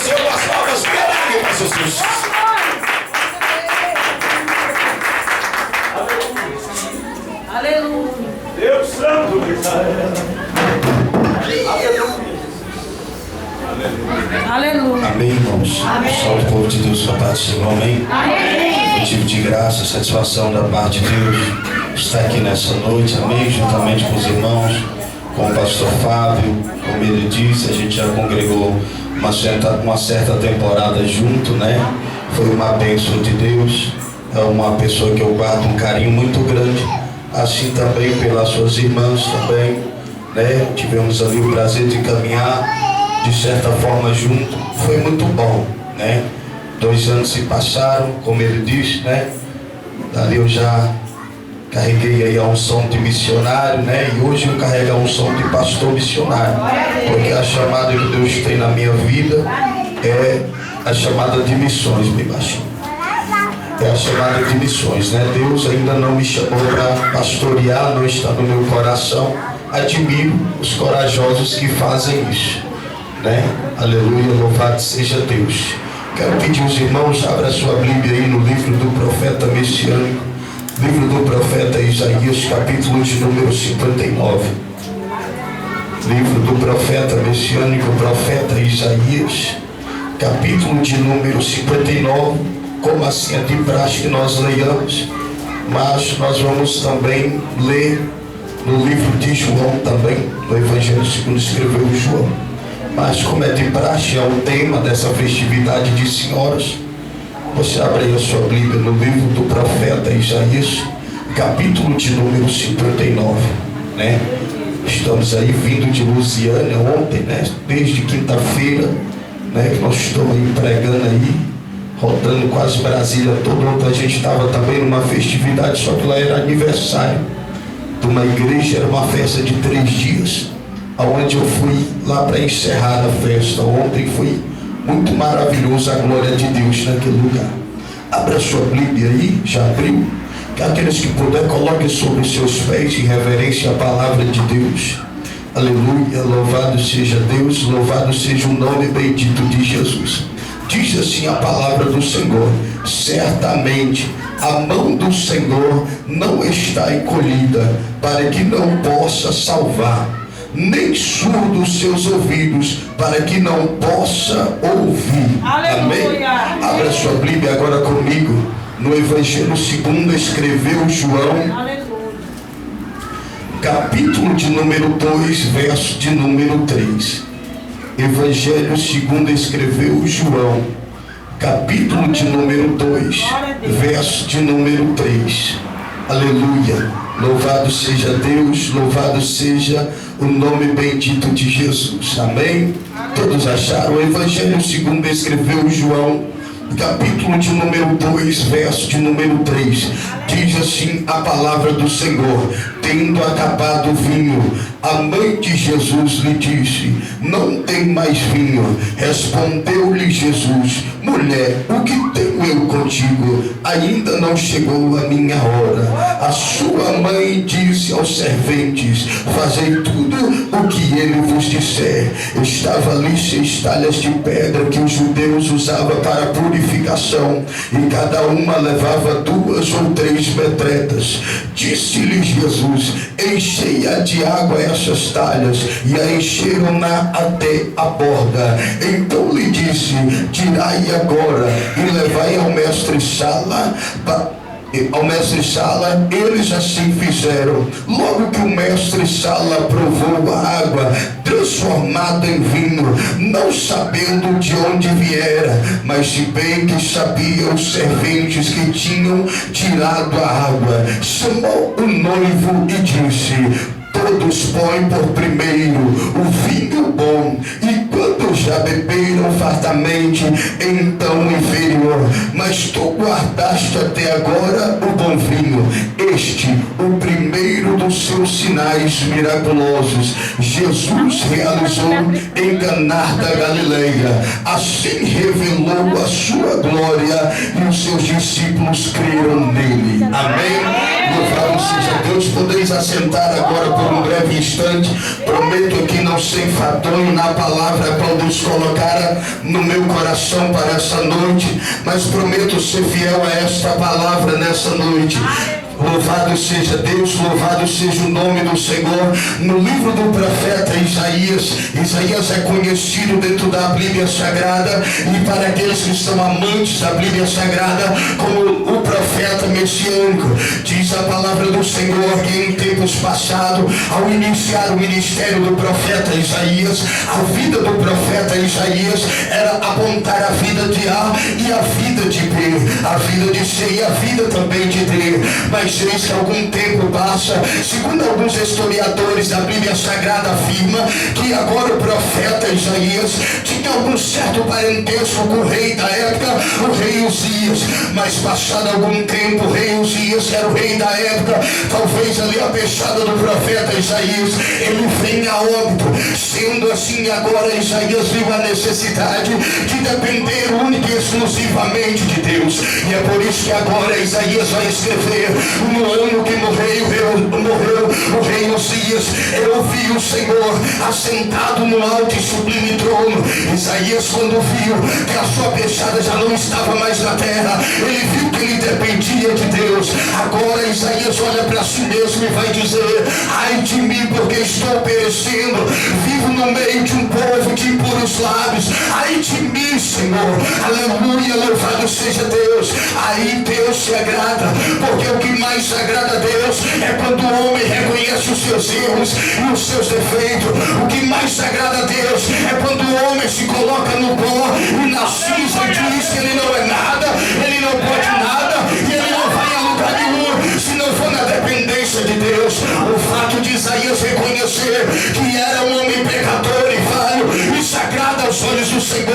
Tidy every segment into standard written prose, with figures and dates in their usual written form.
Senhor com as palmas bem largas para Jesus. Aleluia. Deus Santo de Israel. Aleluia. Amém, irmãos. Salve o povo de Deus, com a paz do Senhor. Amém. Motivo de graça, satisfação da parte de Deus estar aqui nessa noite. Amém. Juntamente com os irmãos, com o pastor Fábio, como ele disse, a gente já congregou uma certa temporada junto, né? Foi uma bênção de Deus. É uma pessoa que eu guardo um carinho muito grande. Assim também pelas suas irmãs também, né? Tivemos ali o prazer de caminhar de certa forma junto. Foi muito bom, né? 2 anos se passaram, como ele disse, né? Dali eu já carreguei aí a unção de missionário, né? E hoje eu carrego a unção de pastor missionário, porque a chamada que Deus tem na minha vida é a chamada de missões, me baixou. É a chamada de missões, né? Deus ainda não me chamou para pastorear, não está no meu coração. Admiro os corajosos que fazem isso, né? Aleluia, louvado seja Deus. Quero pedir aos irmãos, abra sua Bíblia aí no livro do profeta messiânico, livro do profeta Isaías, capítulo de número 59. Livro do profeta messiânico, profeta Isaías, capítulo de número 59. Como assim é de praxe que nós leiamos, mas nós vamos também ler no livro de João também, no Evangelho segundo escreveu João. Mas como é de praxe, é o tema dessa festividade de senhoras, você abre aí a sua Bíblia no livro do profeta Isaías, capítulo de número 59, né? Estamos aí vindo de Lusiânia ontem, né? Desde quinta-feira, né? Que nós estamos aí pregando aí, rodando quase Brasília todo. Ontem a gente estava também numa festividade, só que lá era aniversário de uma igreja, era uma festa de 3 dias, onde eu fui lá para encerrar a festa. Ontem foi muito maravilhoso a glória de Deus naquele lugar. Abra sua Bíblia aí, já abriu? Que aqueles que puder, coloquem sobre os seus pés em reverência à palavra de Deus. Aleluia, louvado seja Deus, louvado seja o nome bendito de Jesus. Diz assim a palavra do Senhor: certamente a mão do Senhor não está encolhida para que não possa salvar, nem surdo os seus ouvidos para que não possa ouvir. Amém? Abra sua Bíblia agora comigo no Evangelho segundo escreveu João. Aleluia. Capítulo de número 2, verso de número 3. Evangelho segundo escreveu João, capítulo de número 2, verso de número 3. Aleluia, louvado seja Deus, louvado seja o nome bendito de Jesus. Amém? Todos acharam? O Evangelho segundo escreveu João, capítulo de número 2, verso de número 3. Diz assim a palavra do Senhor: tendo acabado o vinho, a mãe de Jesus lhe disse: não tem mais vinho. Respondeu-lhe Jesus: mulher, o que tenho eu contigo? Ainda não chegou a minha hora. A sua mãe disse aos serventes: fazei tudo o que ele vos disser. Estava ali 6 talhas de pedra que os judeus usavam para purificação, e cada uma levava 2 ou 3 metretas. Disse-lhe Jesus: enchei-a de água essas talhas, e a encheram-na até a borda. Então lhe disse: tirai agora e levai ao mestre-sala. Eles assim fizeram. Logo que o mestre-sala provou a água transformada em vinho, não sabendo de onde viera, mas se bem que sabiam os serventes que tinham tirado a água, chamou o noivo e disse: todos põem por primeiro o vinho bom, e quando já beberam fartamente, então o inferior. Mas tu guardaste até agora o bom vinho. Este, o primeiro dos seus sinais miraculosos, Jesus realizou em Caná da Galileia. Assim revelou a sua glória, e os seus discípulos creram nele. Amém? Louvado seja Deus. Vos podeis assentar agora por um breve instante. Prometo que não ser enfadonho na palavra qual Deus colocara no meu coração para essa noite, mas prometo ser fiel a esta palavra nessa noite. Louvado seja Deus, louvado seja o nome do Senhor. No livro do profeta Isaías é conhecido dentro da Bíblia Sagrada, e para aqueles que são amantes da Bíblia Sagrada, como o profeta messiânico. Diz a palavra do Senhor que em tempos passados, ao iniciar o ministério do profeta Isaías, a vida do profeta Isaías era apontar a vida de A e a vida de B, a vida de C e a vida também de D. Mas eis que algum tempo passa, segundo alguns historiadores da Bíblia Sagrada afirma que agora o profeta Isaías tinha algum certo parentesco com o rei da época, o rei Uzias. Mas passado algum tempo, o rei Uzias, que era o rei da época, talvez ali a peixada do profeta Isaías, ele vem a óbito. Sendo assim, agora Isaías viu a necessidade de depender única e exclusivamente de Deus. E é por isso que agora Isaías vai escrever: no ano que morreu o rei Uzias, eu vi o Senhor assentado no alto e sublime trono. Isaías, quando viu que a sua peixada já não estava mais na terra, ele viu que ele dependia de Deus. Agora Isaías olha para si mesmo e vai dizer: ai de mim, porque estou perecendo, vivo no meio de um povo de impuros lábios. Ai de mim, Senhor, aleluia, louvado seja Deus. Aí Deus se agrada, porque o que mais agrada a Deus é quando o homem reconhece os seus erros e os seus defeitos. O que mais agrada a Deus é quando o homem se coloca no pó e na cinza e diz que ele não é nada, ele não pode nada e ele não vai a lugar nenhum se não for na dependência de Deus. O fato de Isaías reconhecer que era um homem pecador e falho, isso agrada aos olhos do Senhor.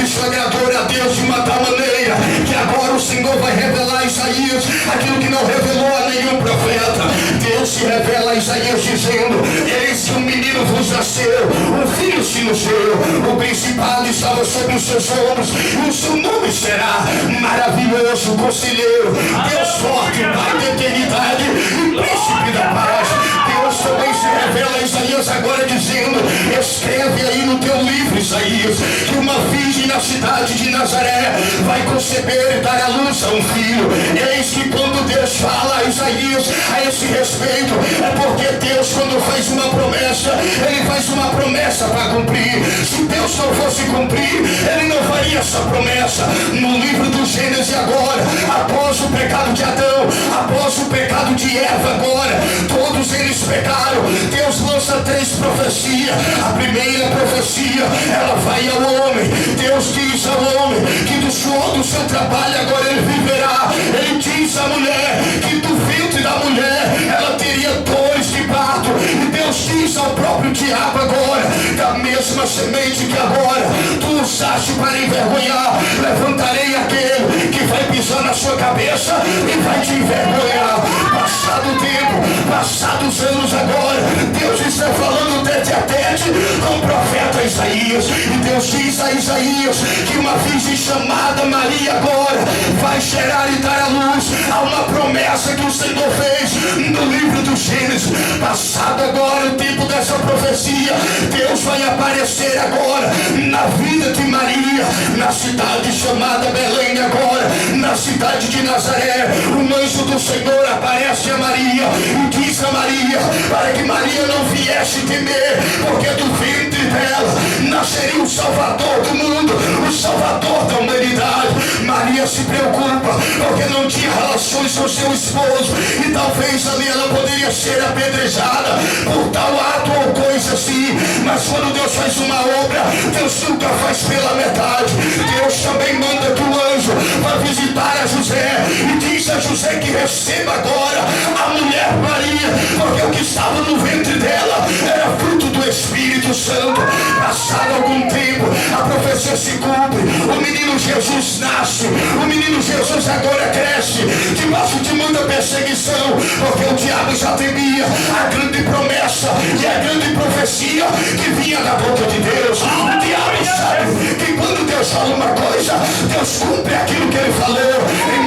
Isso agradou a Deus de uma tal maneira que agora o Senhor vai revelar a Isaías aquilo que não revelou a nenhum profeta. Deus se revela a Isaías dizendo: eis que um menino vos nasceu, um filho se nos deu, o principado estava sobre os seus ombros, e o seu nome será Maravilhoso, Conselheiro, Deus Forte, Pai da Eternidade e Príncipe da Paz. Deus também se revela a Isaías agora dizendo: escreve aí no teu livro, Isaías, que uma virgem na cidade de Nazaré vai conceber e dar à luz a um filho. Eis que quando Deus fala a Isaías a esse respeito, é porque Deus, quando faz uma promessa, ele faz uma promessa para cumprir. Se Deus não fosse cumprir, ele não faria essa promessa. No livro do Gênesis agora, após o pecado de Adão, após o pecado de Eva agora, todos eles pecaram. Deus lança 3 profecias. A primeira profecia, ela vai ao homem. Deus diz ao homem que do suor do seu trabalho agora ele viverá. Ele diz à mulher que do ventre da mulher ela teria dores de parto. E Deus diz ao próprio diabo agora: da mesma semente que agora tu usaste para envergonhar, levantarei aquele que vai pisar na sua cabeça e vai te envergonhar. Passado o tempo, passados anos agora, Deus está falando tete a tete com o profeta Isaías. E Deus diz a Isaías que uma virgem chamada Maria agora vai gerar e dar à luz a uma promessa que o Senhor fez no livro do Gênesis. Passado agora o tempo dessa profecia, Deus vai aparecer agora na vida de Maria, na cidade chamada Belém agora, na cidade de Nazaré. Um anjo do Senhor aparece a Maria e diz a Maria para que Maria não viesse temer, porque do ventre dela nasceria o Salvador do mundo, o Salvador da humanidade. Maria se preocupa porque não tinha relações com seu esposo e talvez ali ela poderia ser apedrejada por tal ato ou coisa assim. Mas quando Deus faz uma obra, Deus nunca faz pela metade. Deus também manda que o anjo vá visitar a José e diz a José que receba agora a mulher Maria, porque o que estava no ventre dela era fruto do Espírito Santo. Passado algum tempo, a profecia se cumpre, o menino Jesus nasce. O menino Jesus agora cresce debaixo de muita perseguição, porque o diabo já temia a grande promessa e a grande profecia que vinha da boca de Deus. O diabo sabe que quando Deus fala uma coisa, Deus cumpre aquilo que ele falou.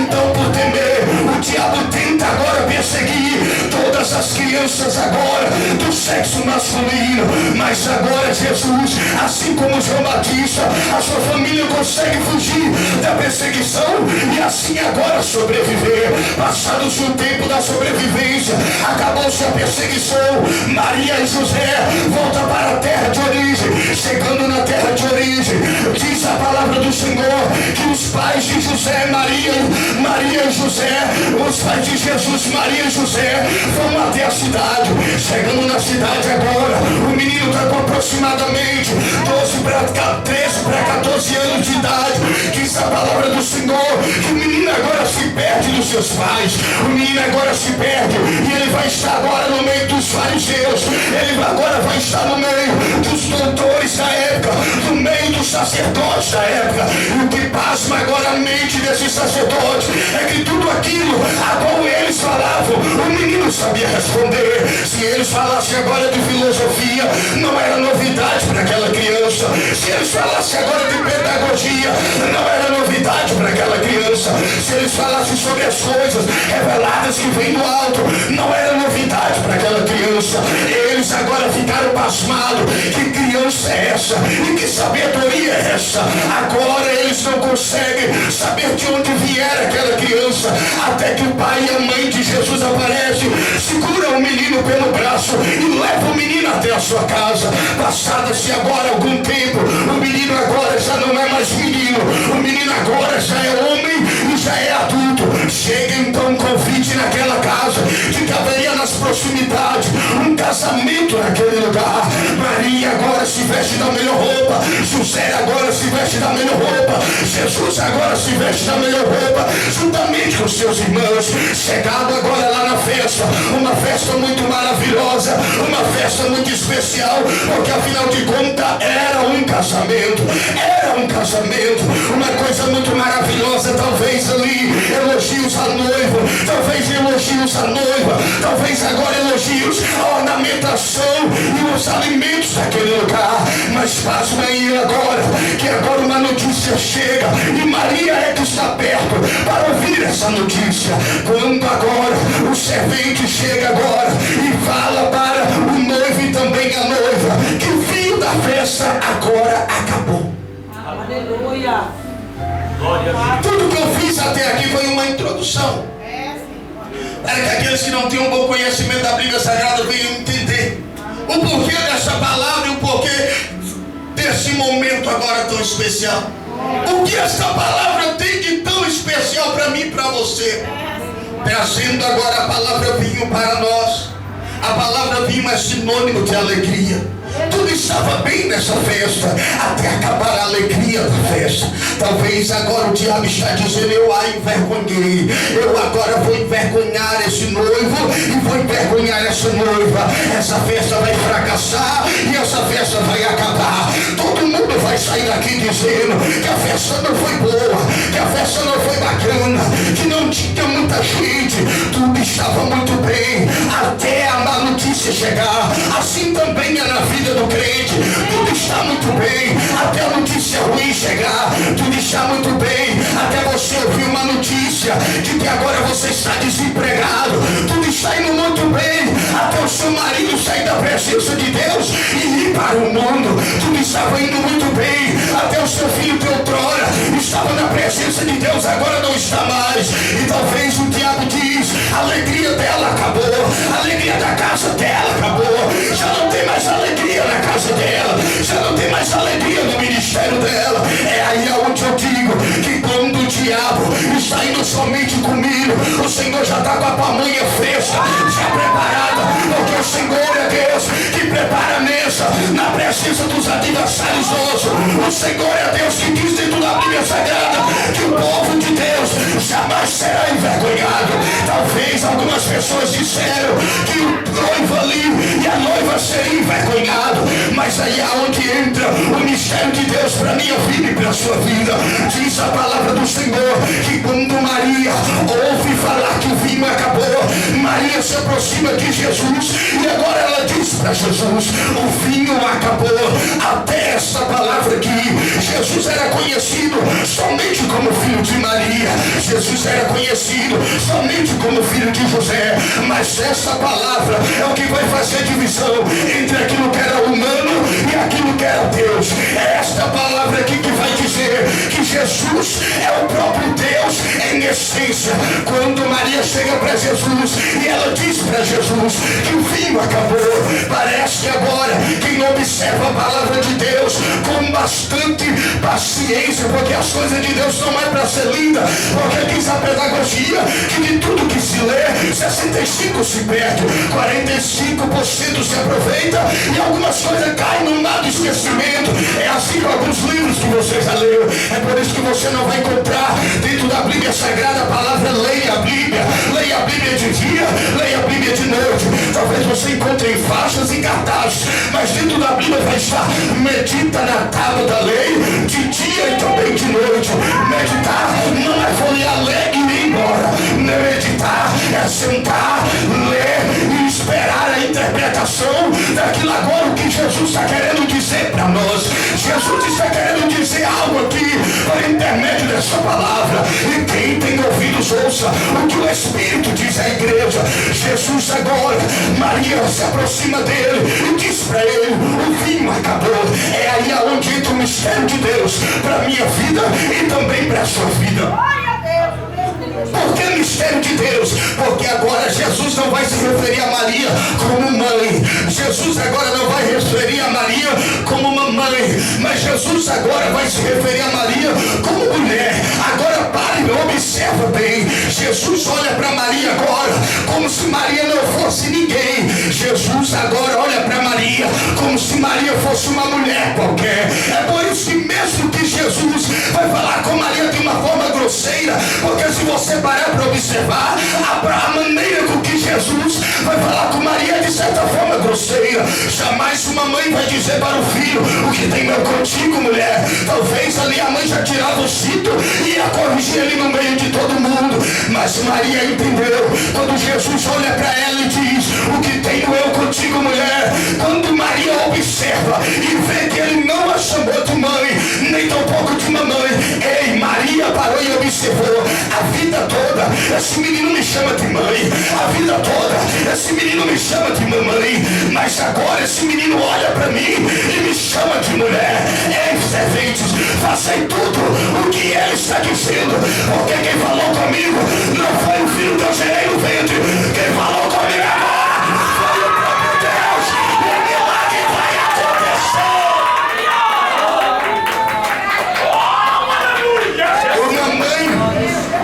Então, por temer, o diabo tenta agora perseguir todas as crianças agora do sexo masculino. Mas agora, Jesus, assim como João Batista, a sua família consegue fugir da perseguição e assim agora sobreviver. Passados o tempo da sobrevivência, acabou-se a perseguição, Maria e José voltam para a terra de origem. Chegando na terra de origem, diz a palavra do Senhor que os pais de José, Maria e José, os pais de Jesus, Maria e José, vão até a cidade. Chegando na cidade agora, o menino está com aproximadamente 13 para 14 anos de idade. Diz a palavra do Senhor que o menino agora se perde dos seus pais. O menino agora se perde e ele vai estar agora no meio dos fariseus. Ele agora vai estar no meio dos doutores da época, no meio dos sacerdotes da época. E o que pasma agora a mente desses sacerdotes é que tudo aquilo a qual eles falavam, o menino sabia responder. Se eles falassem agora de filosofia, não era novidade para aquela criança. Se eles falassem agora de pedagogia, não era novidade para aquela criança. Se eles falassem sobre as coisas reveladas que vêm do alto, não era novidade para aquela criança. Eles agora ficaram pasmados. Que criança é essa? E que sabedoria é essa? Agora eles não conseguem saber de onde vier aquela criança, até que o pai e a mãe de Jesus aparecem, segura o menino pelo braço e leva o menino até a sua casa. Passado-se agora algum tempo, o menino agora já não é mais menino, o menino agora já é homem e já é adulto. Chega então um convite naquela casa de que haveria nas proximidades um casamento naquele lugar. Maria agora se veste da melhor roupa, José agora se veste da melhor roupa, Jesus agora se veste da melhor roupa, juntamente com seus irmãos. Chegado agora lá na festa, uma festa muito maravilhosa, uma festa muito especial, porque afinal de contas era um casamento, uma coisa muito maravilhosa. Talvez ali elogios a noivo, talvez elogios à noiva, talvez agora elogios à ornamentação e os alimentos daquele lugar. Mas pasme aí agora, que agora uma notícia chega e Maria é que está perto para ouvir essa notícia. Quando agora o servente chega agora e fala para o noivo e também a noiva que o fim da festa agora acabou. Aleluia. Tudo que eu fiz até aqui foi uma introdução, para que aqueles que não tinham um bom conhecimento da Bíblia Sagrada venham entender o porquê dessa palavra e o porquê desse momento agora tão especial. O que essa palavra tem de tão especial para mim e para você? Trazendo agora a palavra vinho para nós. A palavra vinho é sinônimo de alegria. Tudo estava bem nessa festa, até acabar a alegria da festa. Talvez agora o diabo está dizendo: eu a envergonhei, eu agora vou envergonhar esse noivo e vou envergonhar essa noiva. Essa festa vai fracassar e essa festa vai acabar. Todo mundo vai sair daqui dizendo que a festa não foi boa, que a festa não foi bacana, que não tinha muita gente. Tudo estava muito bem até a má notícia chegar. Assim também é na vida do crente. Tudo está muito bem até a notícia ruim chegar. Tudo está muito bem até você ouvir uma notícia de que agora você está desempregado. Tudo está indo muito bem até o seu marido sair da presença de Deus e ir para o mundo. Tudo estava indo muito bem até o seu filho que outrora estava na presença de Deus, agora não está mais. E talvez o diabo diz: a alegria dela acabou, a alegria da casa dela acabou, já não tem mais alegria na casa dela, já não tem mais alegria no ministério dela. É aí aonde eu digo que quando o diabo está indo somente comigo, o Senhor já está com a pamonha fresca, já preparada, porque o Senhor é Deus que prepara a mesa na presença dos adversários nossos. O Senhor é Deus que diz dentro da Bíblia Sagrada que o povo de Deus jamais será envergonhado. Talvez algumas pessoas disseram que o noivo ali e a noiva seria envergonhado, mas aí é onde entra o mistério de Deus para a minha vida e para a sua vida. Diz a palavra do Senhor que quando Maria ouve falar que o vinho acabou, Maria se aproxima de Jesus e agora ela diz para Jesus: o vinho acabou. Até essa palavra aqui, Jesus era conhecido somente como filho de Maria, Jesus era conhecido somente como filho de José, mas essa palavra é o que vai fazer divisão entre aquilo que era humano e aquilo que era Deus. É esta palavra aqui que vai dizer que Jesus é o próprio Deus em essência. Quando Maria chega para Jesus e ela diz para Jesus que o vinho acabou, parece que agora quem observa a palavra de Deus com bastante paciência, porque as coisas de Deus não é para ser linda, porque diz a pedagogia que de tudo que se lê, 65% se perde, 45% se aproveita e algumas coisas caem no mar do esquecimento. É assim com alguns livros que você já leu. É por isso que você não vai encontrar dentro da Bíblia Sagrada a palavra leia a Bíblia. Leia a Bíblia de dia, leia a Bíblia de noite. Talvez você encontre em faixas e cartazes, mas dentro da Bíblia vai estar: medita na tábua da lei de dia e também de noite. Meditar não é folhear, ler e ir embora. Meditar é sentar, ler e esperar a interpretação daquilo agora o que Jesus está querendo dizer para nós. Jesus está querendo dizer algo aqui por intermédio dessa palavra, e quem tem ouvidos ouça o que o Espírito diz à igreja. Jesus agora, Maria se aproxima dele e diz para ele: o vinho acabou. É aí aonde entra o mistério de Deus para a minha vida e também para a sua vida. Por que mistério de Deus? Porque agora Jesus não vai se referir a Maria como mãe. Jesus agora não vai referir a Maria como uma mãe, mas Jesus agora vai se referir a Maria como mulher. Agora pare e observa bem. Jesus olha para Maria agora como se Maria não fosse ninguém. Jesus agora olha para Maria como se Maria fosse uma mulher qualquer. É por isso que mesmo que Jesus vai falar com Maria de uma forma grosseira, porque se você parar para observar a maneira com que Jesus vai falar com Maria é de certa forma grosseira. Jamais uma mãe vai dizer para o filho: o que tem meu contigo, mulher? Talvez ali a mãe já tirava o cinto e ia corrigir ele no meio de todo mundo. Mas Maria entendeu. Quando Jesus olha para ela e diz: o que tenho eu contigo, mulher? Quando Maria observa e vê que ele não a chamou de mãe, nem tampouco de mamãe, ei, Maria parou e observou: a vida toda esse menino me chama de mãe, a vida toda esse menino me chama de mamãe, mas agora esse menino olha para mim e me chama de mulher. Ei, serventes, fazem tudo o que ele está dizendo, porque quem falou comigo não foi o filho que eu gerei no ventre. Quem falou comigo agora foi o próprio Deus, e o milagre vai acontecer. Uma mãe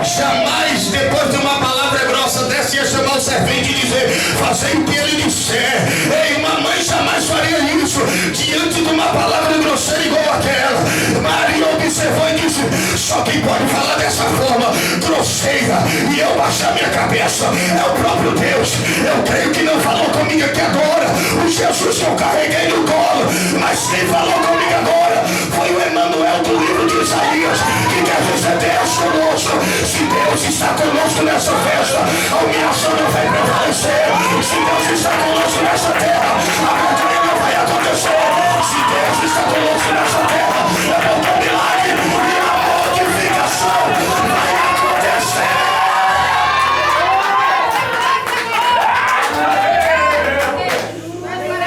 jamais, depois de uma palavra grossa dessa, ia chamar o servente e dizer: fazei o que ele disser. Ei, uma mãe jamais faria isso diante de uma palavra grosseira igual aquela. Maria observou e disse: só quem pode falar dessa forma grosseira e eu baixar minha cabeça é o próprio Deus. Eu creio que não falou comigo aqui agora o Jesus que eu carreguei no colo, mas quem falou comigo agora foi o Emanuel do livro de Isaías, que quer dizer Deus conosco. Se Deus está conosco nessa festa, a humilhação não vai prevalecer. Se Deus está conosco nessa terra, a batalha não vai acontecer. Se Deus está conosco nessa terra, é porque o milagre e a mortificação vai acontecer.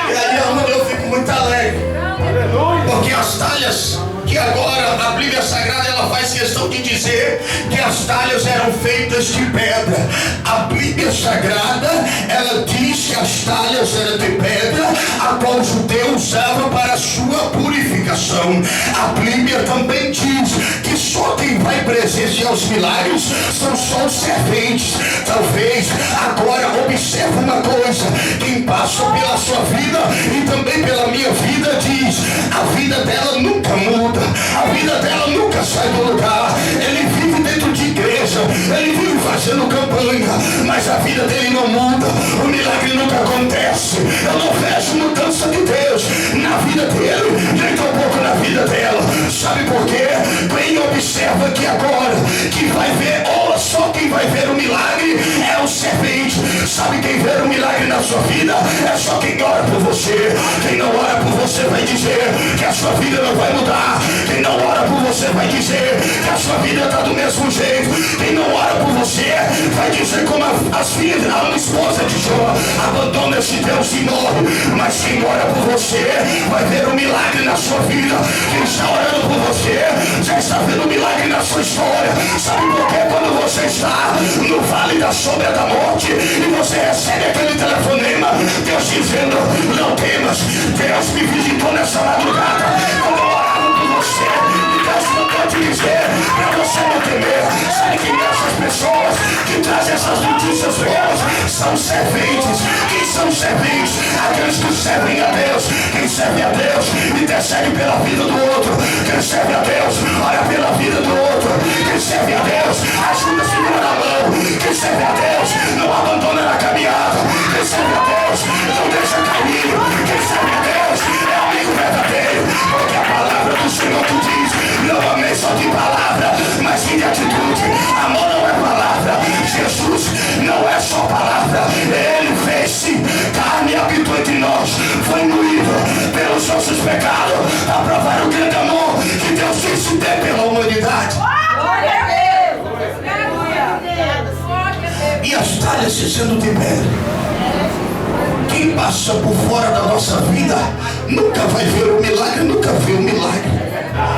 E aí aonde eu fico muito alegre, porque as talhas que agora a Bíblia Sagrada ela faz questão de dizer que as talhas eram feitas de pedra. A Bíblia Sagrada ela diz que as talhas eram de pedra, a qual o judeu usava para a sua purificação. A Bíblia também diz que só quem vai presenciar os milagres são só os serventes. Talvez agora observe uma coisa: quem passa pela sua vida e também pela minha vida diz: a vida dela nunca muda, a vida dela nunca sai do lugar. Ele vive dentro de igreja, ele vive fazendo campanha, mas a vida dele não muda, o milagre nunca acontece. Eu não vejo mudança de Deus na vida dele, nem tampouco na vida dela. Sabe por quê? Quem observa que agora, que vai ver, ou só quem vai ver o milagre é o servente. Sabe quem vê um milagre na sua vida? É só quem ora por você. Quem não ora por você vai dizer que a sua vida não vai mudar. Quem não ora por você vai dizer que a sua vida está do mesmo jeito. Quem não ora por você vai dizer como as filhas, a esposa de Jó, abandona esse Deus e morre. Mas quem ora por você vai ver um milagre na sua vida. Quem está orando por você já está vendo um milagre na sua história. Sabe por quê? Quando você está no vale da sombra da morte e você recebe aquele telefonema, Deus dizendo: não temas, Deus me visitou nessa madrugada. Quando eu orava por você, Deus não pode dizer para você não temer. Sabe quem é essas pessoas que trazem essas notícias boas? São serventes. Quem são serventes? Aqueles que servem a Deus. Quem serve a Deus intercede pela vida do outro. Quem serve a Deus ora pela vida do outro. Quem serve a Deus ajuda a segurar a mão. Quem serve a Deus não abandona na caminhada. Quem serve a Deus não deixa cair. Quem serve a Deus é amigo verdadeiro. Porque a palavra do Senhor te diz: não amei só de palavra, mas sim de atitude. Amor não é palavra. Jesus não é só palavra. Ele fez-se carne e habitou entre nós. Foi moído pelos nossos pecados para provar o grande amor que Deus disse ter pela humanidade. Glória a Deus. E as talhas se sendo de pedra. Quem passa por fora da nossa vida nunca vai ver o milagre, nunca vê o milagre.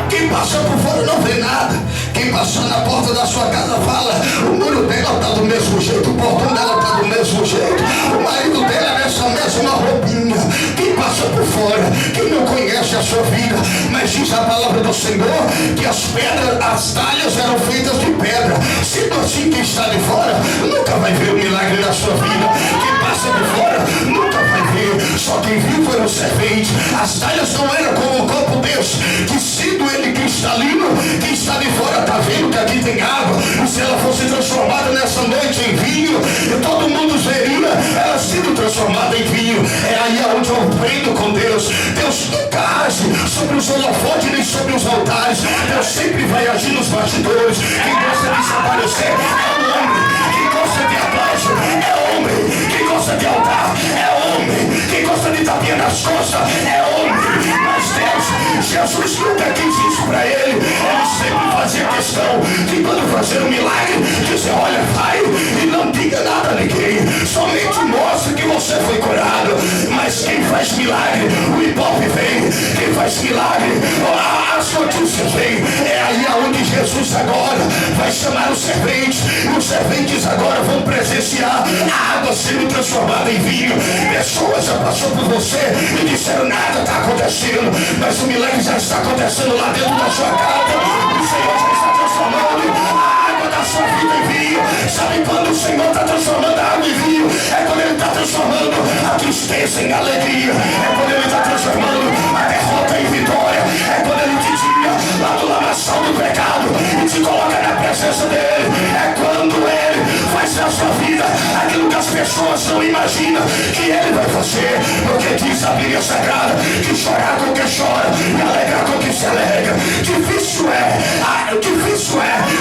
Quem passa por fora não vê nada. Quem passar na porta da sua casa fala: o muro dela está do mesmo jeito, o portão dela está do mesmo jeito, o marido dela é nessa mesma roupinha. Quem passa por fora, quem não conhece a sua vida, mas diz a palavra do Senhor que as pedras, as talhas eram feitas de pedra. Sendo assim, quem está de fora nunca vai ver o milagre na sua vida. Quem passa de fora nunca vai ver. Só quem viu foi o servente. As talhas não eram como o copo desse, que sendo ele cristalino, quem está de fora está vendo que aqui tem água. E se ela fosse transformada nessa noite em vinho, todo mundo veria ela sendo transformada em vinho. É aí onde eu aprendo com Deus. Deus nunca age sobre os holofotes nem sobre os altares. Deus sempre vai agir nos bastidores. Quem gosta de se aparecer é o homem. Quem gosta de aplauso é homem. Quem gosta de altar é homem. Quem gosta de tapinha nas costas é homem. Mas Deus, Jesus nunca quis isso para ele. Ele sempre fazia questão de, quando fazer um milagre, dizer: olha, vai e não diga nada a ninguém, somente mostre que você foi curado. Mas quem faz milagre, o Ibope vem. Quem faz milagre, as notícias vêm. É aí aonde Jesus agora vai chamar os serventes. E os serventes agora vão presenciar a água sendo transformada em vinho. Pessoas já passou por você e disseram: nada está acontecendo, mas o milagre já está acontecendo lá dentro da sua casa. O Senhor já está transformando a água da sua vida em vinho. Sabe quando o Senhor está transformando a água em vinho? É quando Ele está transformando a tristeza em alegria. É quando Ele está transformando a derrota em vitória. É quando Ele te tira lá do lamaçal do pecado e te coloca na presença dEle. É quando Ele faz na sua vida aquilo que as pessoas não imaginam que Ele vai fazer. Porque diz a Bíblia Sagrada que chorar com quem chora e alegrar com quem se alegra. Difícil é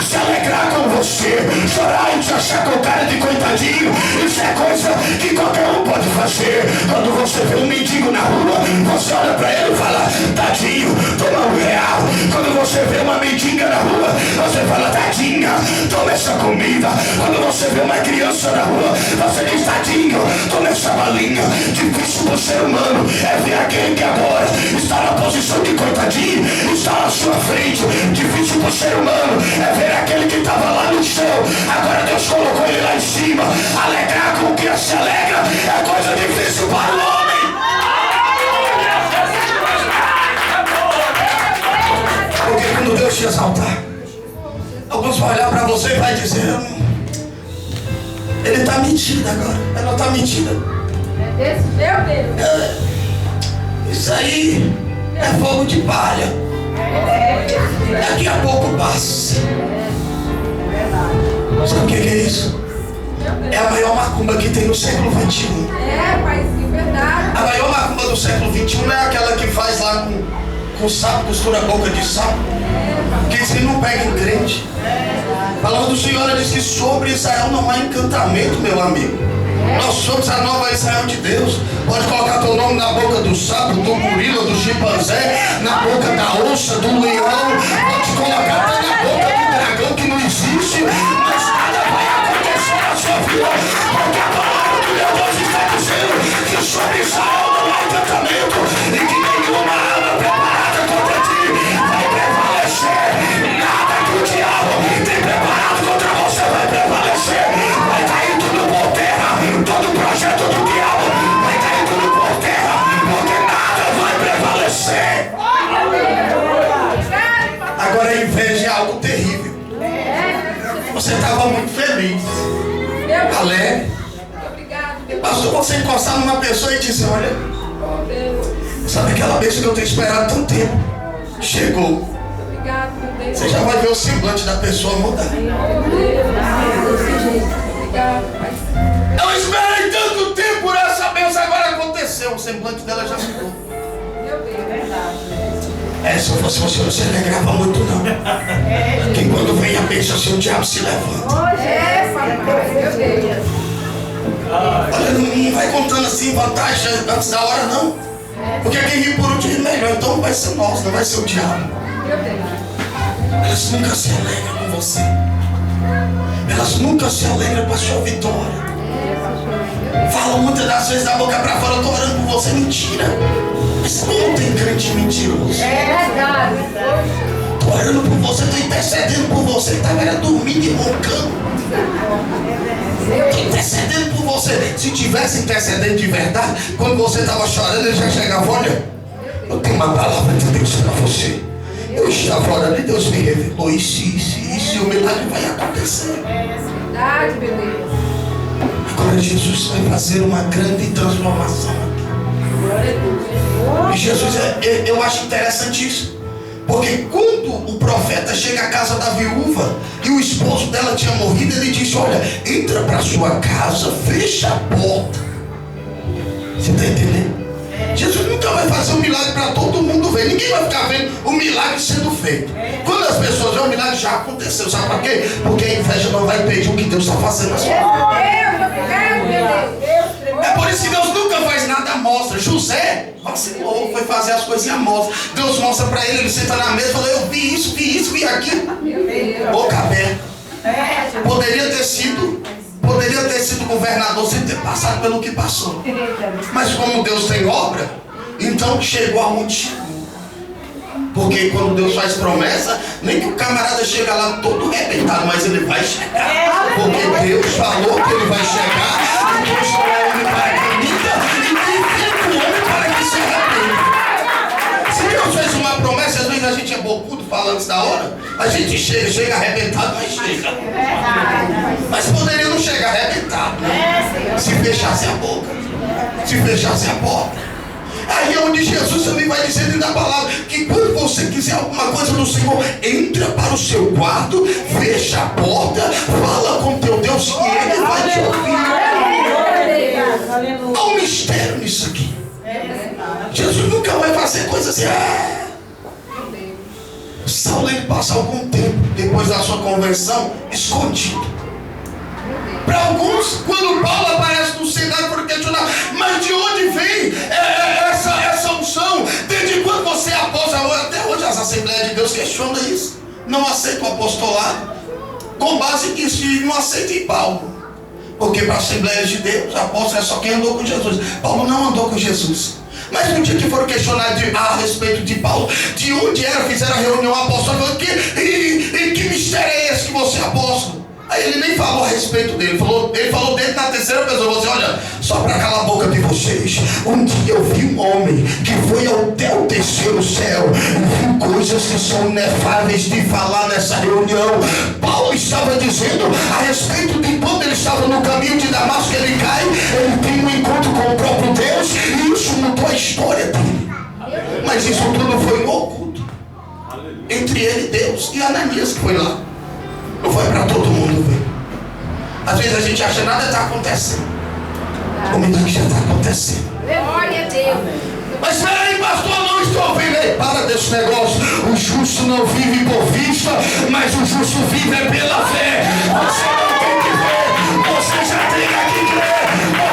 se alegrar com você, chorar e te achar com cara de coitadinho. Isso é coisa que qualquer um pode fazer. Quando você vê um mendigo na rua, você olha pra ele e fala: tadinho, toma R$1. Quando você vê uma mendiga na rua, você fala: tadinha, toma essa comida. Quando você vê uma criança na rua, você diz: tadinho, toma essa balinha. Difícil do ser humano é ver aquele que agora está na posição de coitadinho, está na sua frente. Difícil do ser humano é ver aquele que estava lá no chão, agora Deus colocou ele lá em cima. Alegrar com quem se alegra é coisa difícil para o homem. Porque quando Deus te exaltar, alguns vão olhar para você e vai dizer: ele está mentindo agora, ela está mentindo. É desse meu Deus. Isso aí é fogo de palha. Daqui a pouco passa. Sabe o que é isso? É a maior macumba que tem no século XXI. É, paizinho, verdade. A maior macumba do século XXI não é aquela que faz lá com sapo, costura a boca de sapo. Que diz que não pega em crente. A palavra do Senhor diz que sobre Israel não há encantamento, meu amigo. Nós somos a nova Israel de Deus. Pode colocar teu nome na boca do sapo, do gorila, do chimpanzé, na boca da onça, do leão. Pode colocar até na boca do dragão que não existe, mas nada vai acontecer na sua vida, porque a palavra do meu Deus está dizendo que sobre Israel não há encantamento e que nenhuma arma preparada contra ti vai prevalecer. Nada que o diabo tem preparado contra você vai prevalecer. Vai cair tudo por terra, todo projeto do diabo vai cair tudo por terra, porque nada vai prevalecer. Agora a inveja é algo terrível. Você estava muito feliz, alegre. Pastor, você encostar numa pessoa e dizer: olha, sabe aquela bênção que eu tenho esperado tanto tempo? Chegou. Você já vai ver o semblante da pessoa mudar. Eu esperei tanto tempo por essa bênção, agora aconteceu. O semblante dela já mudou. Se eu fosse você, não se alegrava muito não. Porque quando vem a bênção assim, o diabo se levanta. Olha, não vai contando assim vantagem antes da hora não. Porque quem ri por último ri melhor. Então não vai ser nós, não vai ser o diabo. Elas nunca se alegram com você. Elas nunca se alegram com a sua vitória. Falam muitas das vezes da boca pra fora: eu tô orando por você. Mentira. Mas como tem crente mentiroso? É verdade. Tô orando por você, tô intercedendo por você. Tá vendo? Dormindo e roncando. Tô intercedendo por você. Se tivesse intercedendo de verdade, quando você estava chorando, ele já chegava: olha, eu tenho uma palavra de Deus para você. Eu estava orando e Deus me revelou isso, e o milagre vai acontecer. Verdade, meu Deus. Agora Jesus vai fazer uma grande transformação aqui. E Jesus, eu acho interessante isso. Porque quando o profeta chega à casa da viúva e o esposo dela tinha morrido, ele disse: olha, entra para sua casa, fecha a porta. Você está entendendo? Jesus nunca vai fazer um milagre para todo mundo ver. Ninguém vai ficar vendo o milagre sendo feito. Quando as pessoas veem o milagre, já aconteceu. Sabe por quê? Porque a inveja não vai impedir o que Deus está fazendo na sua vida. É por isso que Deus nunca faz nada à mostra. José vacilou, foi fazer as coisas à mostra. Deus mostra para ele, ele senta na mesa e fala: eu vi isso, vi aquilo. Boca aberta. Poderia ter sido governador sem ter passado pelo que passou. Mas como Deus tem obra, então chegou aonde chegou. Porque quando Deus faz promessa, nem que o camarada chega lá todo arrebentado, mas ele vai chegar. Porque Deus falou que ele vai chegar. E Deus não é homem para que minta, e nem filho do homem para que se arrependa. Se Deus fez uma promessa, às vezes a gente é bocudo, fala antes da hora. A gente chega arrebentado, mas chega. Mas poderia não chegar arrebentado, né? Se fechasse a boca, se fechasse a porta. Aí é onde Jesus também vai dizer dentro da palavra que quando você quiser alguma coisa do Senhor, entra para o seu quarto, fecha a porta, fala com teu Deus e Ele vai te ouvir. Há um mistério nisso aqui. Jesus nunca vai fazer coisas assim. Saulo, ele passa algum tempo depois da sua conversão escondido. Para alguns, quando Paulo aparece no cenário, foram questionar: mas de onde vem essa unção? Desde quando você é apóstolo? Até hoje as Assembleias de Deus questionam isso. Não aceitam o apostolado com base nisso, e não aceitam Paulo. Porque para a Assembleia de Deus, apóstolo é só quem andou com Jesus. Paulo não andou com Jesus. Mas no dia que foram questionar a respeito de Paulo, de onde era, fizeram a reunião apostólica, e que mistério é esse que você é apóstolo? Aí ele nem falou a respeito dele, ele falou dele na terceira pessoa. Você: olha, só para calar a boca de vocês, um dia eu vi um homem que foi até o terceiro céu e viu coisas que são inefáveis de falar nessa reunião. Paulo estava dizendo a respeito de quando ele estava no caminho de Damasco, ele cai, ele tem um encontro com o próprio Deus, e isso mudou a história dele. Mas isso tudo foi no oculto, entre ele e Deus, e Ananias que foi lá. Não foi para todo mundo ver. Às vezes a gente acha que nada está acontecendo. O milagre já está acontecendo. Glória a Deus. Mas espera aí, pastor, não estou vendo. Ei, para desse negócio. O justo não vive por vista, mas o justo vive pela fé. Você não tem que ver, você já tem que crer.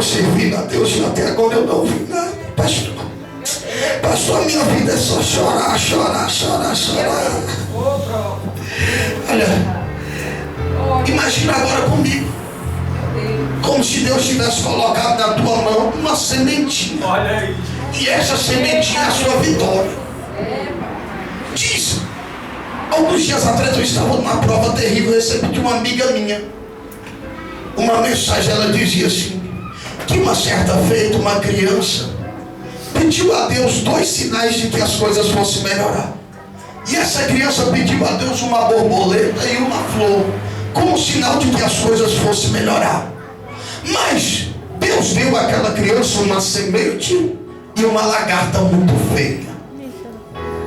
servindo a Deus e até agora eu não vi nada, pastor. Pastor, a minha vida é só chorar, chorar, chorar, chorar. Olha, imagina agora comigo, como se Deus tivesse colocado na tua mão uma sementinha. Olha aí. E essa sementinha é a sua vitória. Diz, alguns dias atrás eu estava numa prova terrível, recebi de uma amiga minha uma mensagem. Ela dizia assim, que uma certa feita uma criança pediu a Deus 2 sinais de que as coisas fossem melhorar. E essa criança pediu a Deus uma borboleta e uma flor, como sinal de que as coisas fossem melhorar. Mas Deus deu àquela criança uma semente e uma lagarta muito feia.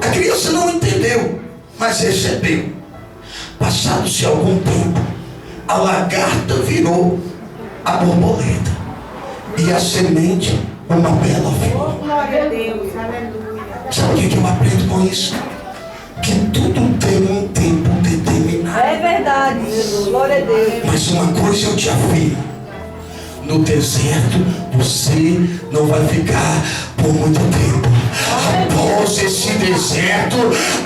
A criança não entendeu, mas recebeu. Passado-se algum tempo, a lagarta virou a borboleta e a semente uma bela flor. Glória a Deus, aleluia. Sabe o que eu aprendo com isso? Que tudo tem um tempo determinado. É verdade, Jesus, glória a Deus. Mas uma coisa eu te afirmo: no deserto você não vai ficar por muito tempo. Após esse deserto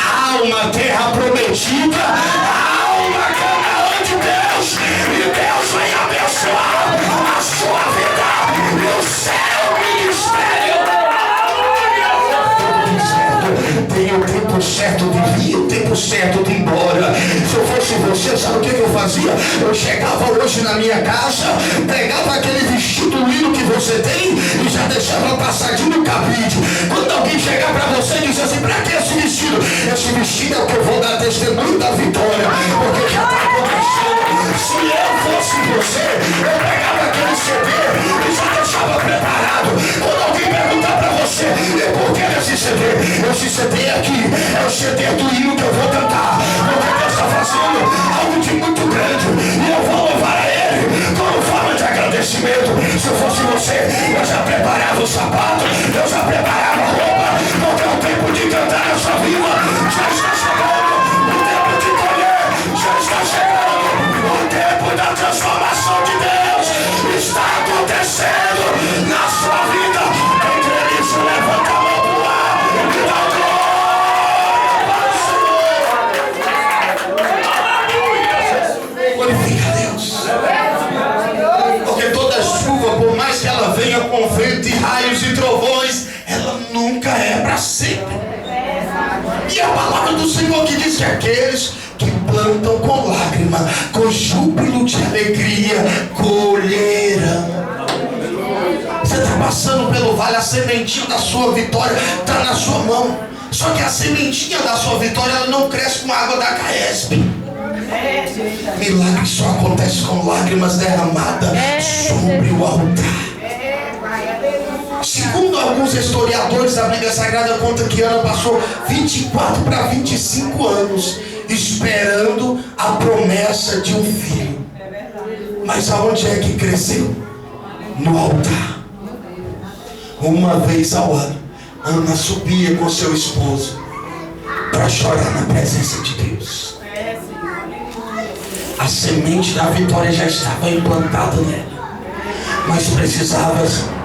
há uma terra prometida, há uma Canaã de Deus, e Deus vai abençoar a sua vida e o seu ministério. Tem o tempo certo de vir, o tempo certo de ir embora. Se eu fosse você, sabe o que eu fazia? Eu chegava hoje na minha casa, pegava aquele vestido lindo que você tem e já deixava passadinho no cabide. Quando alguém chegar pra você e dizer assim, pra que esse vestido? Esse vestido é o que eu vou dar testemunho da vitória, porque já está acontecendo. Se eu fosse você, eu pegava aquele CD e já deixava preparado. Quando alguém perguntar pra você, e por que esse CD? Esse CD aqui é o CD do hino que eu vou cantar, porque Deus está fazendo algo de muito grande e eu vou louvar a Ele como forma de agradecimento. Se eu fosse você, eu já preparava o sapato, eu já preparava a roupa, porque o tempo de cantar a sua vida já está chegando, o tempo de colher já está chegando, o tempo da transformação de Deus está acontecendo na sua vida. Entre isso, levanta a mão pro ar e dá glória. Glorifica a Deus. Porque toda chuva, por mais que ela venha com vento e raios e trovões, ela nunca é para sempre. E a palavra do Senhor que diz que aqueles que plantam com lágrima, com júbilo de alegria, colherão. Você está passando pelo vale, a sementinha da sua vitória está na sua mão. Só que a sementinha da sua vitória, ela não cresce com a água da Caesp. Milagre só acontece com lágrimas derramadas sobre o altar. Segundo alguns historiadores, a Bíblia Sagrada conta que Ana passou 24 para 25 anos esperando a promessa de um filho. Mas aonde é que cresceu? No altar. Uma vez ao ano, Ana subia com seu esposo para chorar na presença de Deus. A semente da vitória já estava implantada nela, mas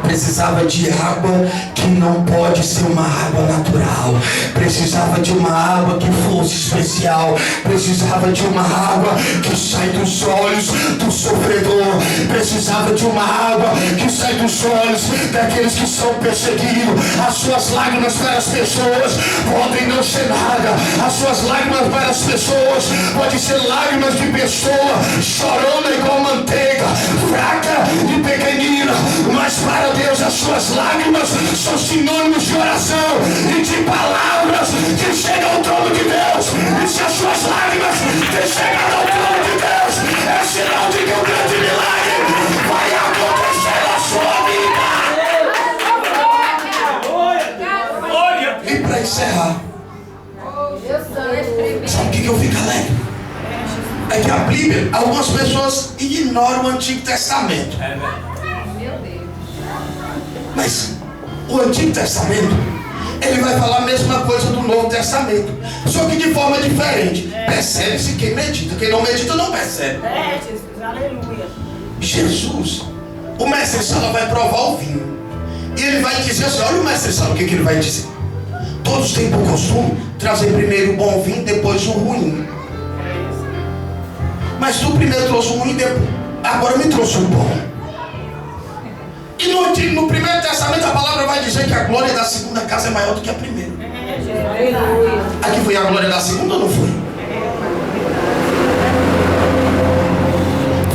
precisava de água que não pode ser uma água natural. Precisava de uma água que fosse especial. Precisava de uma água que sai dos olhos do sofredor. Precisava de uma água que sai dos olhos daqueles que são perseguidos. As suas lágrimas para as pessoas podem não ser nada. As suas lágrimas para as pessoas podem ser lágrimas de pessoa chorando igual manteiga, fraca e pequenina, mas para Deus as suas lágrimas são sinônimos de oração e de palavras que chegam ao trono de Deus. E se as suas lágrimas têm chegado ao trono de Deus, é sinal de que um grande milagre vai acontecer na sua vida. E para encerrar, sabe o que eu fico alegre? É que a Bíblia, algumas pessoas ignoram o Antigo Testamento. Mas o Antigo Testamento, ele vai falar a mesma coisa do Novo Testamento, só que de forma diferente. Percebe-se quem medita, quem não medita não percebe. Jesus, aleluia. Jesus o mestre Sala vai provar o vinho. E ele vai dizer assim, olha o mestre Sala, o que ele vai dizer? Todos têm por costume trazer primeiro o bom vinho, depois o ruim. Mas tu primeiro trouxe o ruim, agora me trouxe o bom. E no Primeiro Testamento a palavra vai dizer que a glória da segunda casa é maior do que a primeira. Aqui foi a glória da segunda ou não foi?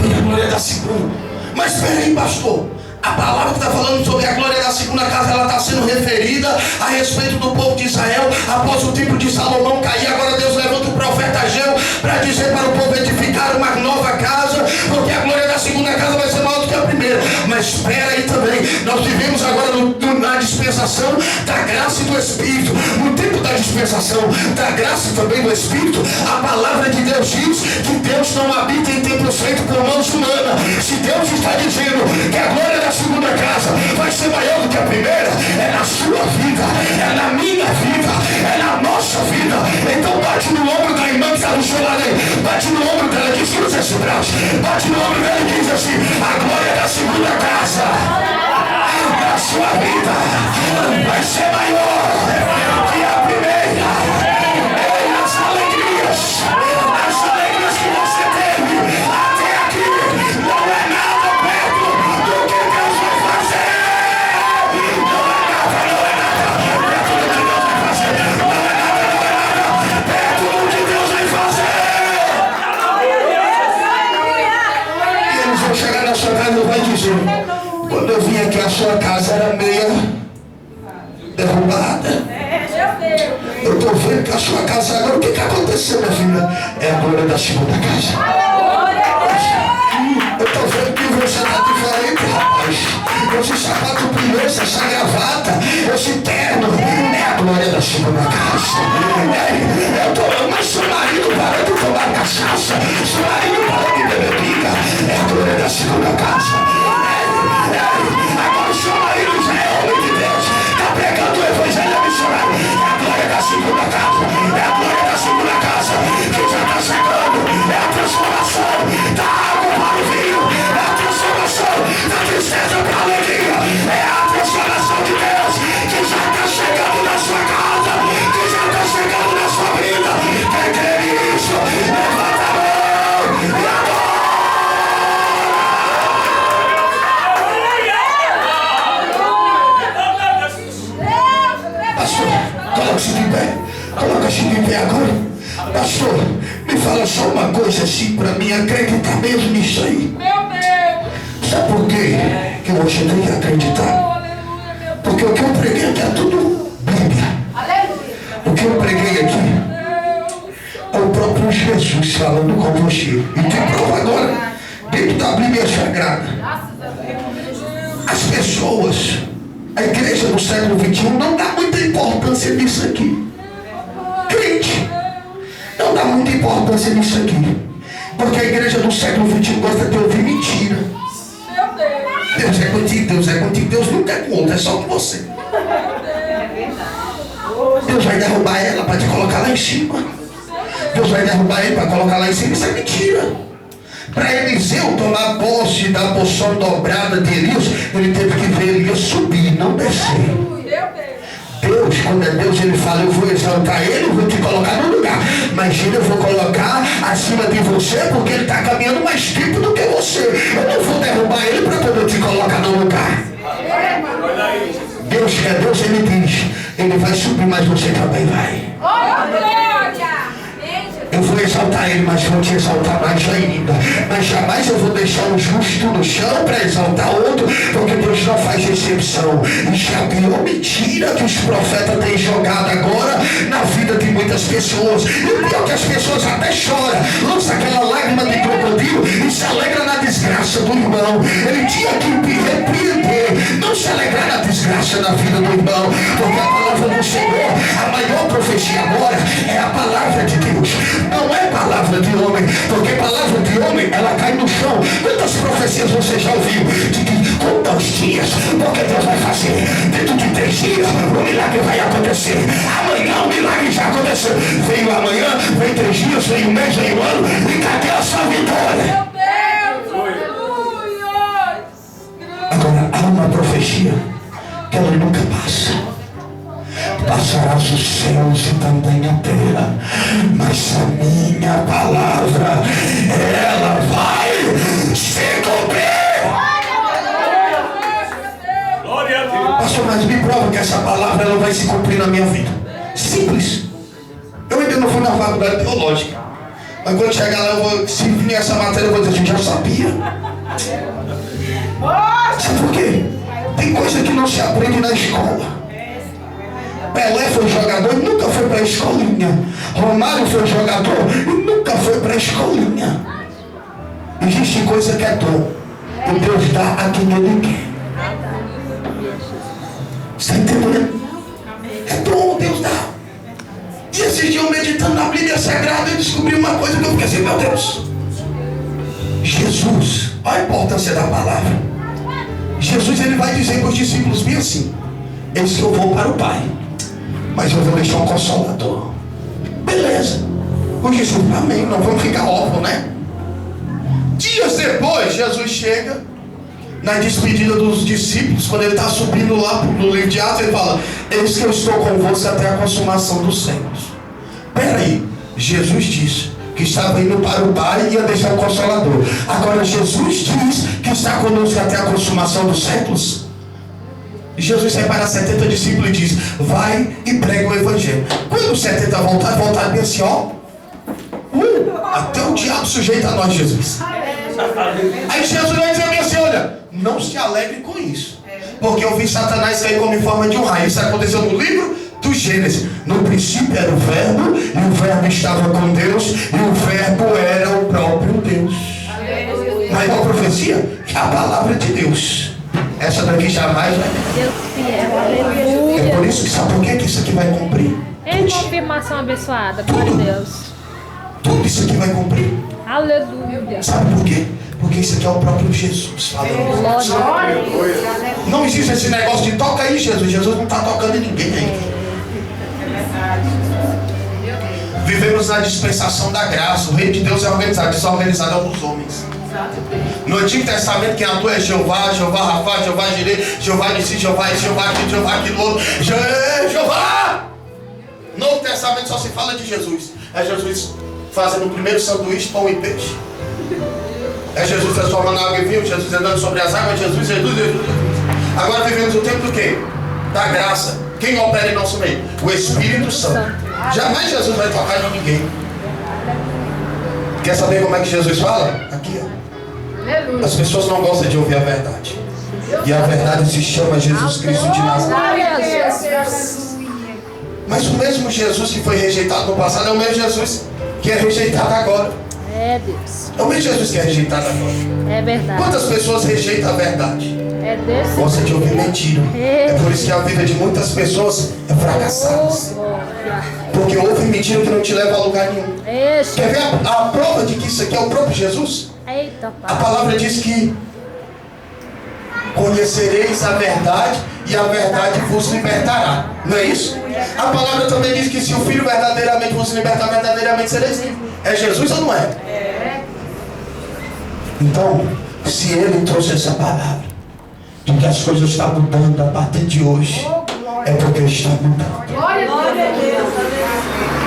Foi a glória da segunda. Mas espera aí, pastor. A palavra que está falando sobre a glória da segunda casa, ela está sendo referida a respeito do povo de Israel após o templo de Salomão cair. Agora Deus levanta o profeta Ageu para dizer para o povo edificar uma nova casa, porque a glória da segunda casa vai ser maior do que a primeira. Mas espera aí também, nós vivemos agora na dispensação da graça e do Espírito. No tempo da dispensação da graça e também do Espírito, a palavra de Deus diz que Deus não habita em templos feitos por mãos humanas. Se Deus está dizendo que a glória da segunda casa vai ser maior do que a primeira, é na sua vida, é na minha vida, é na nossa vida. Então bate no ombro da irmã que está do seu lado aí, bate no ombro dela, diz cruza esse braço, bate no ombro dela e diz assim: a glória da segunda casa na sua vida vai ser maior que a primeira. As alegrias que você teve até aqui não é nada perto do que Deus vai fazer. Não é nada perto do que Deus vai fazer. Não é nada perto do que Deus vai fazer. E eles vão chegar na sua casa e vai dizer: quando eu vim aqui a sua casa era meia derrubada. Eu estou vendo que a sua casa agora, o que aconteceu, minha filha? É a glória da segunda casa. Eu estou vendo que você está diferente, rapaz. Esse sapato primeiro, essa gravata, esse terno, é a glória da segunda casa. Mas seu marido para de tomar cachaça, seu marido para de beber pinga, é a glória da segunda casa. Agora o seu marido já é homem de Deus, está pregando o evangelho missionário. É a glória da segunda casa, é a glória da segunda casa que já está chegando. É a transformação da água para o vinho, é a transformação da tristeza para a alegria, é a transformação de Deus que já está chegando na sua casa, que já está chegando na sua vida. Quem crê nisso, levanta a mão e adora. Pastor, coloque-se de pé. Coloca-se de pé agora. Pastor, me fala só uma coisa assim para mim acreditar mesmo nisso aí. Meu Deus! Sabe por quê que você tem que acreditar? Porque o que eu preguei aqui é tudo Bíblia. O que eu preguei aqui é o próprio Jesus falando com você. E tem prova agora dentro da Bíblia Sagrada. As pessoas, a igreja do século XXI não dá muita importância nisso aqui. Crente não dá muita importância nisso aqui, porque a igreja do século XXI gosta de ouvir mentira. Deus é contigo, Deus é contigo. Deus nunca é contra, é só com você. Deus vai derrubar ela para te colocar lá em cima. Deus vai derrubar ele para colocar lá em cima. Isso é mentira. Para Eliseu tomar posse da porção dobrada de Elias, ele teve que ver Elias subir, não descer. Deus, quando é Deus, ele fala: eu vou exaltar ele, eu vou te colocar no lugar, mas ele eu vou colocar acima de você, porque ele está caminhando mais tempo do que você. Eu não vou derrubar ele para poder te colocar no lugar. Deus, que é Deus, ele diz: ele vai subir, mas você também vai. Eu vou exaltar ele, mas vou te exaltar mais ainda. Mas jamais eu vou deixar um justo no chão para exaltar outro, porque Deus não faz exceção. Isso é a pior mentira que os profetas têm jogado agora na vida de muitas pessoas. E o pior que as pessoas até choram, lança aquela lágrima de crocodilo e se alegra na desgraça do irmão. Ele tinha que repreender, não se alegrar na desgraça da vida do irmão, porque a palavra do Senhor, a maior profecia agora é a palavra de Deus. Não é palavra de homem, porque palavra de homem ela cai no chão. Quantas profecias você já ouviu? De que quantos dias? Porque Deus vai fazer. Dentro de 3 dias o milagre vai acontecer. Amanhã o milagre já aconteceu. Veio amanhã, vem 3 dias, vem 1 mês, vem 1 ano. E cadê a sua vitória? Meu Deus, aleluia! Agora, há uma profecia que ela nunca passa. Passarás os céus e também a terra, mas a minha palavra, ela vai se cumprir. Glória a Deus. Pastor, mas me prova que essa palavra ela vai se cumprir na minha vida. Simples. Eu ainda não fui na faculdade teológica, mas quando chegar lá, se vir essa matéria, eu vou dizer, a gente já sabia. Sabe por quê? Tem coisa que não se aprende na escola. Pelé foi jogador e nunca foi para a escolinha. Romário foi jogador e nunca foi para a escolinha. Existe coisa que é dom, e Deus dá a quem Ele quer. Está entendendo? É dom, Deus dá. E esses dias eu meditando na Bíblia Sagrada, eu descobri uma coisa que eu fiquei assim, meu Deus. Jesus, olha a importância da palavra. Jesus, ele vai dizer para os discípulos bem assim: eis que eu vou para o Pai, mas eu vou deixar um consolador. Beleza. Os discípulos, amém, não vamos ficar órfãos, né? Dias depois, Jesus chega na despedida dos discípulos, quando ele está subindo lá no livro de Atos, ele fala: eis que eu estou convosco até a consumação dos séculos. Peraí, Jesus disse que estava indo para o Pai e ia deixar o Consolador. Agora Jesus diz que está conosco até a consumação dos séculos. Jesus separa 70 discípulos e diz: vai e prega o Evangelho. Quando os 70 voltaram bem assim, ó. Até o diabo sujeita a nós, Jesus. Aí Jesus vai dizer bem assim: olha, não se alegre com isso, porque eu vi Satanás cair como em forma de um raio. Isso aconteceu no livro do Gênesis. No princípio era o verbo, e o verbo estava com Deus, e o verbo era o próprio Deus. Mas uma profecia que é a palavra de Deus. Essa daqui jamais vai. É por isso que sabe por que isso aqui vai cumprir? É confirmação abençoada, glória a Deus. Tudo isso aqui vai cumprir. Aleluia. Sabe por quê? Porque isso aqui é o próprio Jesus falando. Não existe esse negócio de toca aí, Jesus. Jesus não está tocando em ninguém aí. Vivemos na dispensação da graça. O reino de Deus é organizado, desorganizado é um dos homens. No Antigo Testamento, quem atua é Jeová, Jeová Rafa, Jeová Jireh, Jeová Nissi, Jeová isso, Jeová aquilo, Jeová aquilo outro. Jeová! Novo Testamento só se fala de Jesus. É Jesus fazendo o primeiro sanduíche, pão e peixe. É Jesus transformando a água em vinho, Jesus andando sobre as águas, Jesus. Agora vivemos o tempo do quê? Da graça. Quem opera em nosso meio? O Espírito Santo. Jamais Jesus vai tocar em ninguém. Quer saber como é que Jesus fala? Aqui, ó. As pessoas não gostam de ouvir a verdade. E a verdade se chama Jesus Cristo de Nazaré. Mas o mesmo Jesus que foi rejeitado no passado é o mesmo Jesus que é rejeitado agora. É Deus. É o mesmo Jesus que é rejeitado agora. É verdade. Quantas pessoas rejeitam a verdade? É Deus. Gosta de ouvir mentira. É por isso que a vida de muitas pessoas é fracassada. Porque ouve mentira que não te leva a lugar nenhum. Quer ver a prova de que isso aqui é o próprio Jesus? Eita, A palavra diz que conhecereis a verdade e a verdade vos libertará. Não é isso? A palavra também diz que se o Filho verdadeiramente vos libertar, verdadeiramente sereis livres. É Jesus ou não é? Então, se Ele trouxe essa palavra de que as coisas estão mudando a partir de hoje, é porque está mudando.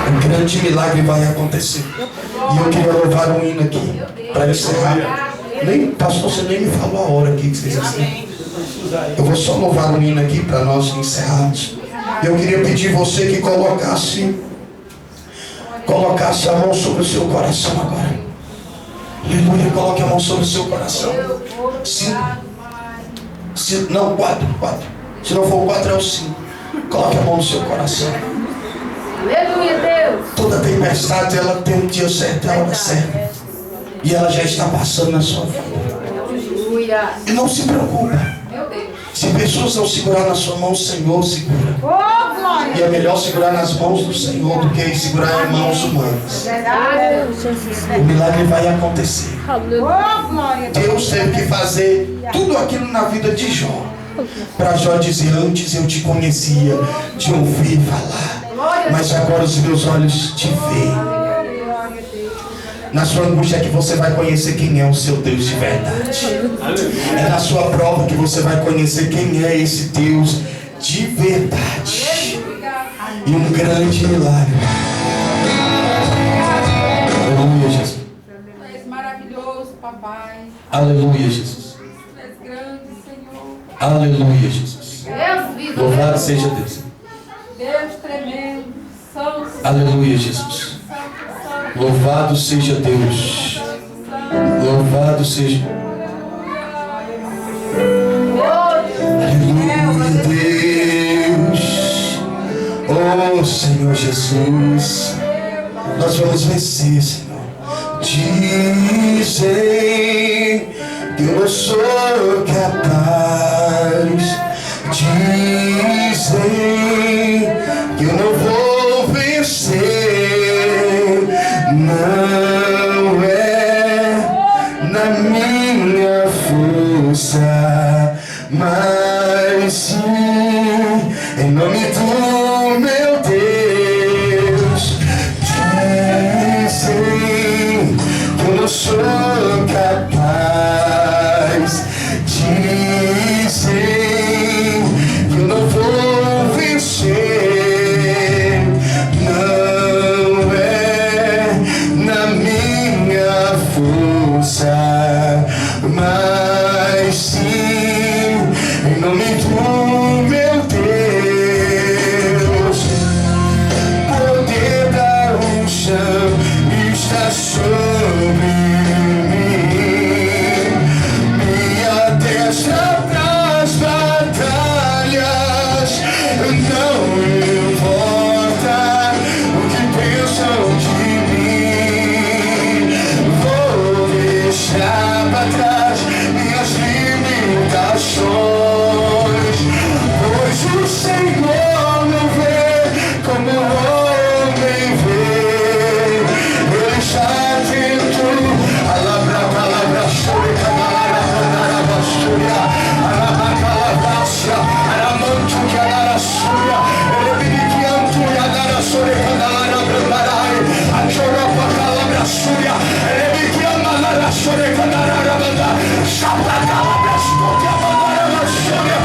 Um grande milagre vai acontecer. E eu queria louvar um hino aqui para encerrar. Pastor, você nem me falou a hora aqui que vocês assim. Eu vou só louvar um hino aqui para nós encerrarmos. Eu queria pedir você que colocasse a mão sobre o seu coração agora. Aleluia, coloque a mão sobre o seu coração. Não, 4. Se não for 4 é o 5. Coloque a mão no seu coração. Aleluia, Deus. Toda tempestade ela tem um dia certo e a hora certa. E ela já está passando na sua vida. Aleluia. E não se preocupe. Meu Deus. Se Se pessoas não segurar na sua mão, o Senhor segura. E é melhor segurar nas mãos do Senhor do que segurar em mãos humanas. O milagre vai acontecer. Deus teve que fazer tudo aquilo na vida de Jó. Para Jó dizer: antes eu te conhecia, te ouvi falar, mas agora os meus olhos te veem. Na sua angústia é que você vai conhecer quem é o seu Deus de verdade. É na sua prova que você vai conhecer quem é esse Deus de verdade. E um grande milagre. Aleluia, Jesus. Tu és maravilhoso, papai. Aleluia, Jesus. Tu és grande, Senhor. Aleluia, Jesus. Deus vivo. Louvado seja Deus. Deus tremendo. Santo, Aleluia, Jesus. Louvado seja Deus. Louvado seja. Aleluia, Deus. Oh, Senhor Jesus. Nós vamos vencer, Senhor. Dizem que eu não sou capaz. Dizem que eu não vou vencer. Não é na minha força, mas sim em nome do meu Deus. Dizem que eu não sou capaz. Dizem que eu não vou vencer. Não é na minha força, mas sim em nome do meu Deus. O poder da unção está sobre mim. Minha destra pras batalhas. Não importa o que pensam de mim. Vou deixar para trás minhas limitações, pois o Senhor não vê como o homem vê. Ele está atento. Alabra, palavra, chore, camarada, palavra, chore, alabra, palavra, aramantu, que alara, chore, ele me que antu, alara, chore, camarada, preparai, a choropa, palavra, chore, ele me que amalara, chore, camarada, banda, chapa, palavra, chore, camarada, chore.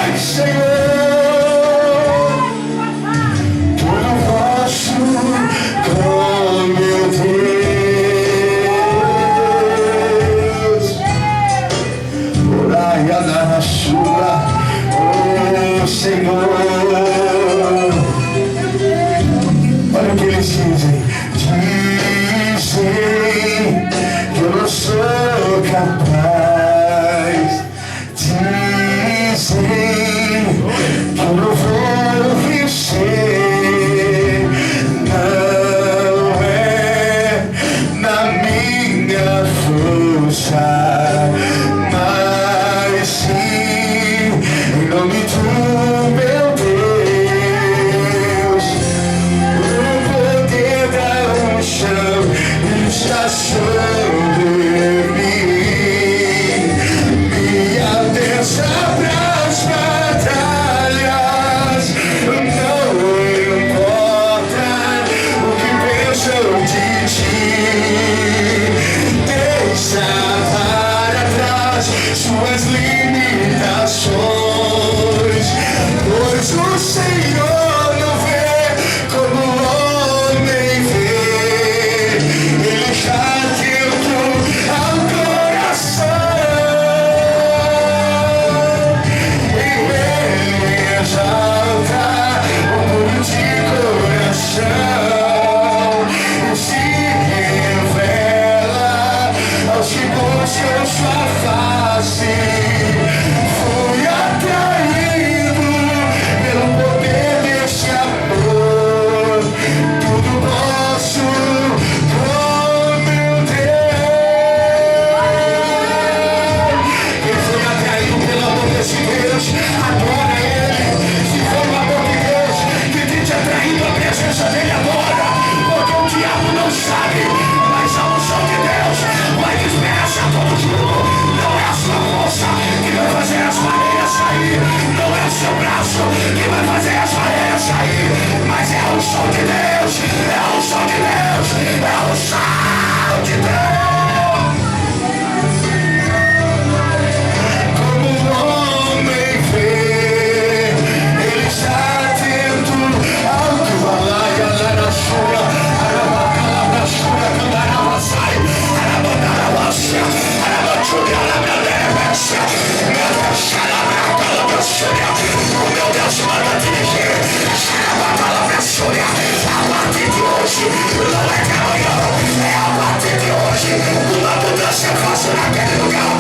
Ei, Senhor, tudo posso com meu Deus. Orai a sua, oh Senhor. Olha o que eles dizem. Dizem que eu não sou capaz. Dizem que eu não vou vencer. Não é na minha força, mas sim em nome do meu Deus. O poder da unção está sobre mim. Minha destra pras batalhas. Não importa o que pensam de ti. Deixa para trás suas limitações, pois o Senhor não vê como o homem vê. Ele está atento ao coração e ele exalta o humilde coração e se revela aos que buscam sua face. Fui atraído pelo poder seu braço que vai fazer as barreiras sair. Mas é a unção de Deus, é a unção de Deus, é a unção de Deus. Como o homem vê, ele está atento ao que o alaia lá na sua, arabacala na sua, candarava sai, arabandarabacia, arabachuga, alabraderebecia, meu Deus, arabacala na sua, o meu Deus manda dirigir, arabacala na sua, a partir de hoje, não é de amanhã, é a partir de hoje, uma mudança eu faço naquele lugar,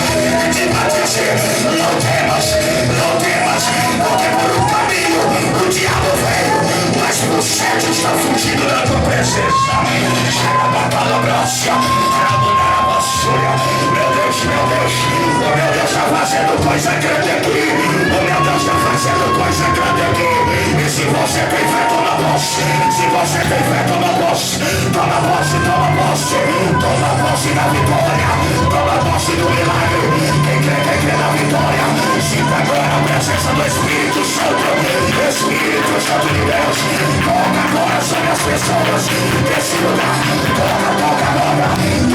de bater, não temas, porque por um caminho o diabo veio, mas por sete está fugindo da tua presença. Meu Deus está fazendo coisa grande aqui, o meu Deus está fazendo coisa grande aqui. E se você tem fé, toma posse. Se você tem fé, toma posse. Toma posse, toma posse. Toma posse da vitória. Toma posse do milagre. Quem crê na vitória. Sinta agora a presença do Espírito Santo. Espírito Santo de Deus. Toca agora sobre as pessoas desse lugar. Toca agora.